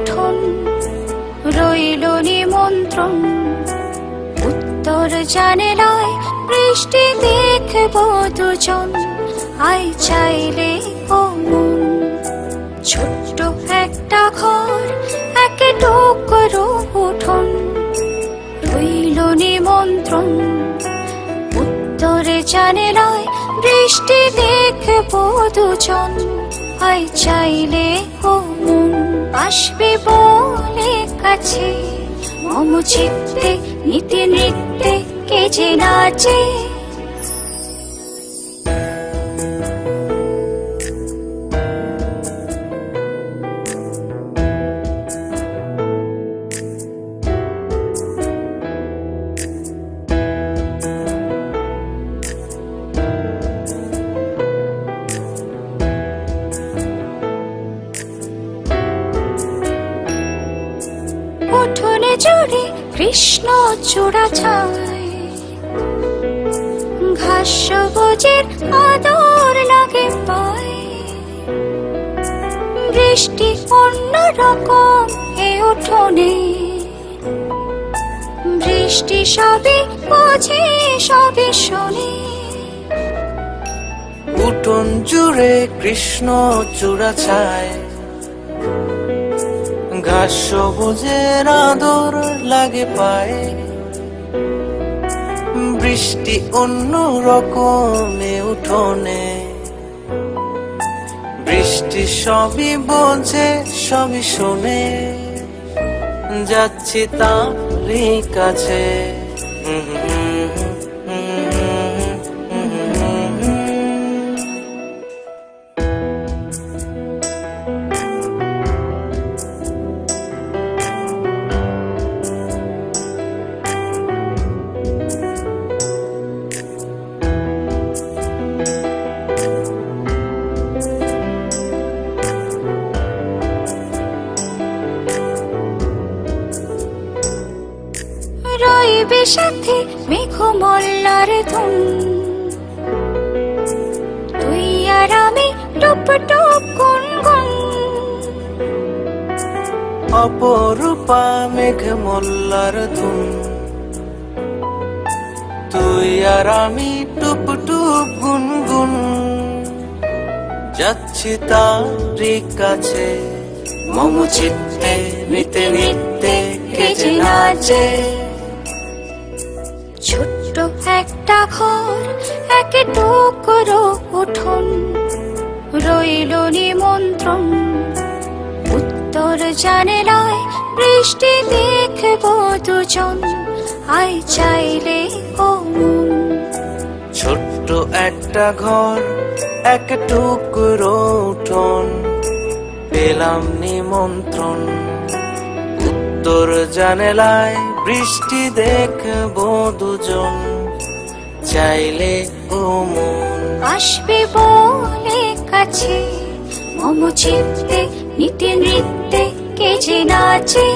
উঠোন রইল নিমন্ত্রণ। উত্তর জানালায় বৃষ্টি দেখব দুজন, আই চাইলে ও মন। ছোট্ট একটা ঘর, এক টুকরো উঠোন রইল নিমন্ত্রণ। উত্তর জানালায় বৃষ্টি দেখব দুজন, আই চাইলে ও মন। আসবে বলে কাছে মম চিত্তে, নিতে নৃত্যে কে যে নাচে। উঠোনে জুড়ে কৃষ্ণ চূড়া ছায়, ঘাস সবুজের আদর লাগে পায়। বৃষ্টি অন্যরকম এ উঠোনে, বৃষ্টি সবই বোঝে সবই শোনে। উঠোন জুড়ে কৃষ্ণ চূড়া ছায়, ঘাস সবুজের আদর লাগে পায়ে। বৃষ্টি অন্য রকমে উঠোনে, বৃষ্টি সবই বোঝে সবই শোনে। যাচ্ছি তারই কাছে, রইবে সাথে মেঘমল্লার ধুন। তুই আর আমি টুপ টুপ গুনগুন। অপরূপা মেঘমল্লার ধুন। তুই আর আমি টুপ টুপ গুনগুন। যাচ্ছি তারই কাছে মম চিত্তে, নিতে নিতে কে যে নাচে। ছোট্ট একটা ঘর, এক টুকরো উঠোন রইল নিমন্ত্রণ। উত্তর জানালায় বৃষ্টি দেখব দুজন, আই চাইলে ও মন। ছোট্ট একটা ঘর, এক টুকরো উঠোন পেলাম নিমন্ত্রণ। উত্তর জানালায় বৃষ্টি দেখব দুজন, চাইলে ও মন। আসবে বলে কাছে মম চিত্তে, নিতে নৃত্যে কে যে নাচে।